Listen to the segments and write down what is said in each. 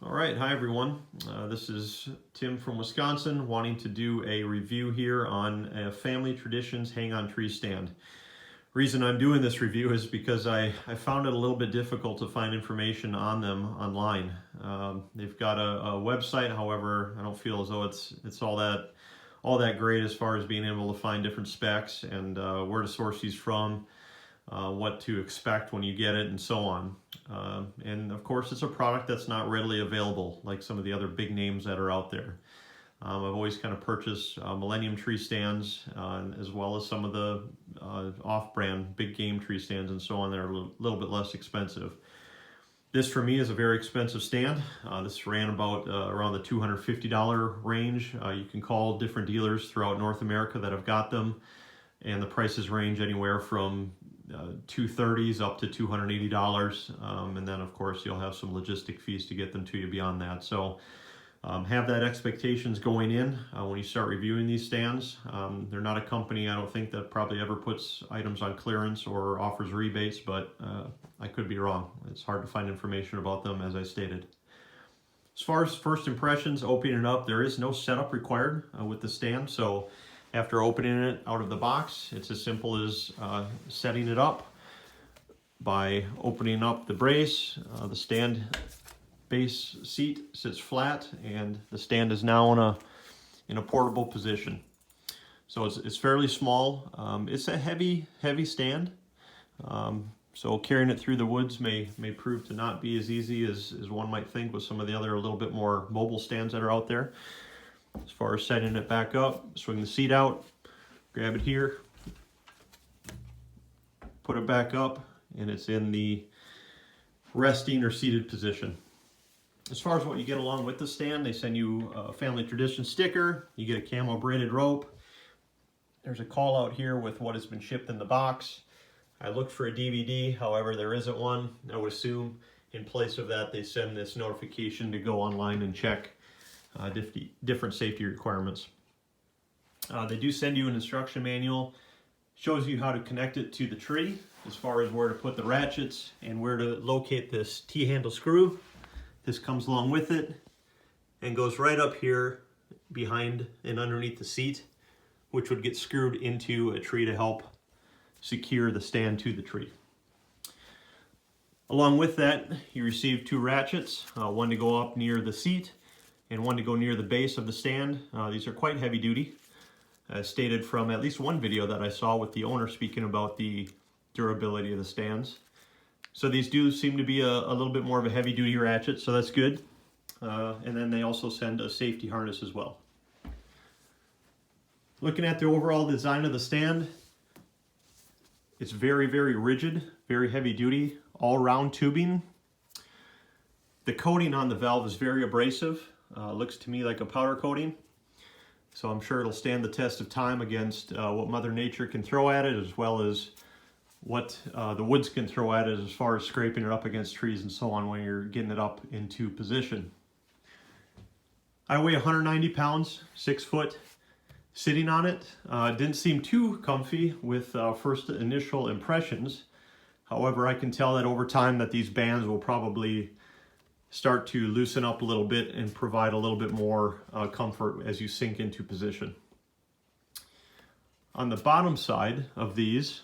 All right, hi everyone. This is Tim from Wisconsin, wanting to do a review here on a Family Traditions hang-on tree stand. Reason I'm doing this review is because I found it a little bit difficult to find information on them online. They've got a website, however, I don't feel as though it's all that great as far as being able to find different specs and where to source these from. What to expect when you get it, and so on. And of course, it's a product that's not readily available like some of the other big names that are out there. I've always kind of purchased Millennium tree stands, as well as some of the off-brand big game tree stands and so on that are a little bit less expensive. This for me is a very expensive stand. This ran about around the $250 range. You can call different dealers throughout North America that have got them, and the prices range anywhere from $230s up to $280, and then of course you'll have some logistic fees to get them to you beyond that. So have that expectations going in when you start reviewing these stands. They're not a company, I don't think, that probably ever puts items on clearance or offers rebates, but I could be wrong. It's hard to find information about them, as I stated. As far as first impressions, opening it up, there is no setup required with the stand. So after opening it out of the box, it's as simple as setting it up by opening up the brace. The stand base seat sits flat, and the stand is now in a portable position. So it's fairly small. It's a heavy stand. So carrying it through the woods may prove to not be as easy as one might think with some of the other a little bit more mobile stands that are out there. As far as setting it back up, swing the seat out, grab it here, put it back up, and it's in the resting or seated position. As far as what you get along with the stand, they send you a Family Tradition sticker, you get a camo braided rope. There's a call out here with what has been shipped in the box. I looked for a DVD, however there isn't one. I would assume in place of that they send this notification to go online and check different safety requirements. They do send you an instruction manual, shows you how to connect it to the tree, as far as where to put the ratchets and where to locate this T-handle screw. This comes along with it and goes right up here behind and underneath the seat, which would get screwed into a tree to help secure the stand to the tree. Along with that, you receive two ratchets, one to go up near the seat and one to go near the base of the stand. These are quite heavy duty, as stated from at least one video that I saw with the owner speaking about the durability of the stands. So these do seem to be a little bit more of a heavy duty ratchet, so that's good. And then they also send a safety harness as well. Looking at the overall design of the stand, it's very rigid, very heavy duty, all round tubing. The coating on the valve is very abrasive. Looks to me like a powder coating, so I'm sure it'll stand the test of time against what Mother Nature can throw at it, as well as what the woods can throw at it as far as scraping it up against trees and so on when you're getting it up into position. I weigh 190 pounds, 6 foot, sitting on it. Didn't seem too comfy with first initial impressions. However, I can tell that over time that these bands will probably start to loosen up a little bit and provide a little bit more comfort as you sink into position. On the bottom side of these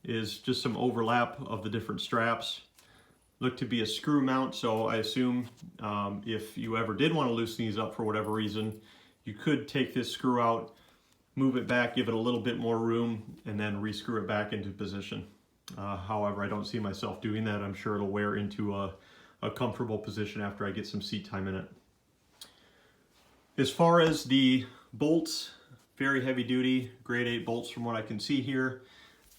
is just some overlap of the different straps. Look to be a screw mount, so I assume if you ever did want to loosen these up for whatever reason, you could take this screw out, move it back, give it a little bit more room, and then re-screw it back into position. However, I don't see myself doing that. I'm sure it'll wear into a comfortable position after I get some seat time in it. As far as the bolts, very heavy duty, grade 8 bolts from what I can see here.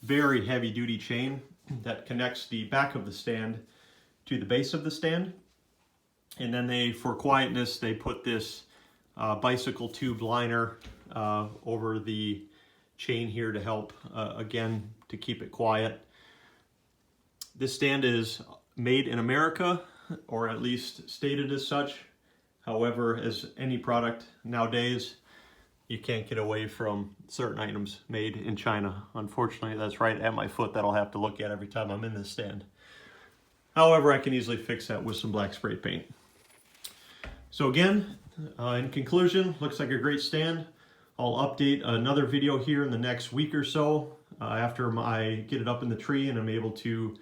Very heavy duty chain that connects the back of the stand to the base of the stand. And then for quietness, they put this bicycle tube liner over the chain here to help, again, to keep it quiet. This stand is made in America, or at least stated as such. However, as any product nowadays, you can't get away from certain items made in China. Unfortunately, that's right at my foot that I'll have to look at every time I'm in this stand. However, I can easily fix that with some black spray paint. So again, in conclusion, looks like a great stand. I'll update another video here in the next week or so after I get it up in the tree and I'm able to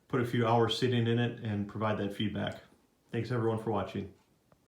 put a few hours sitting in it and provide that feedback. Thanks everyone for watching.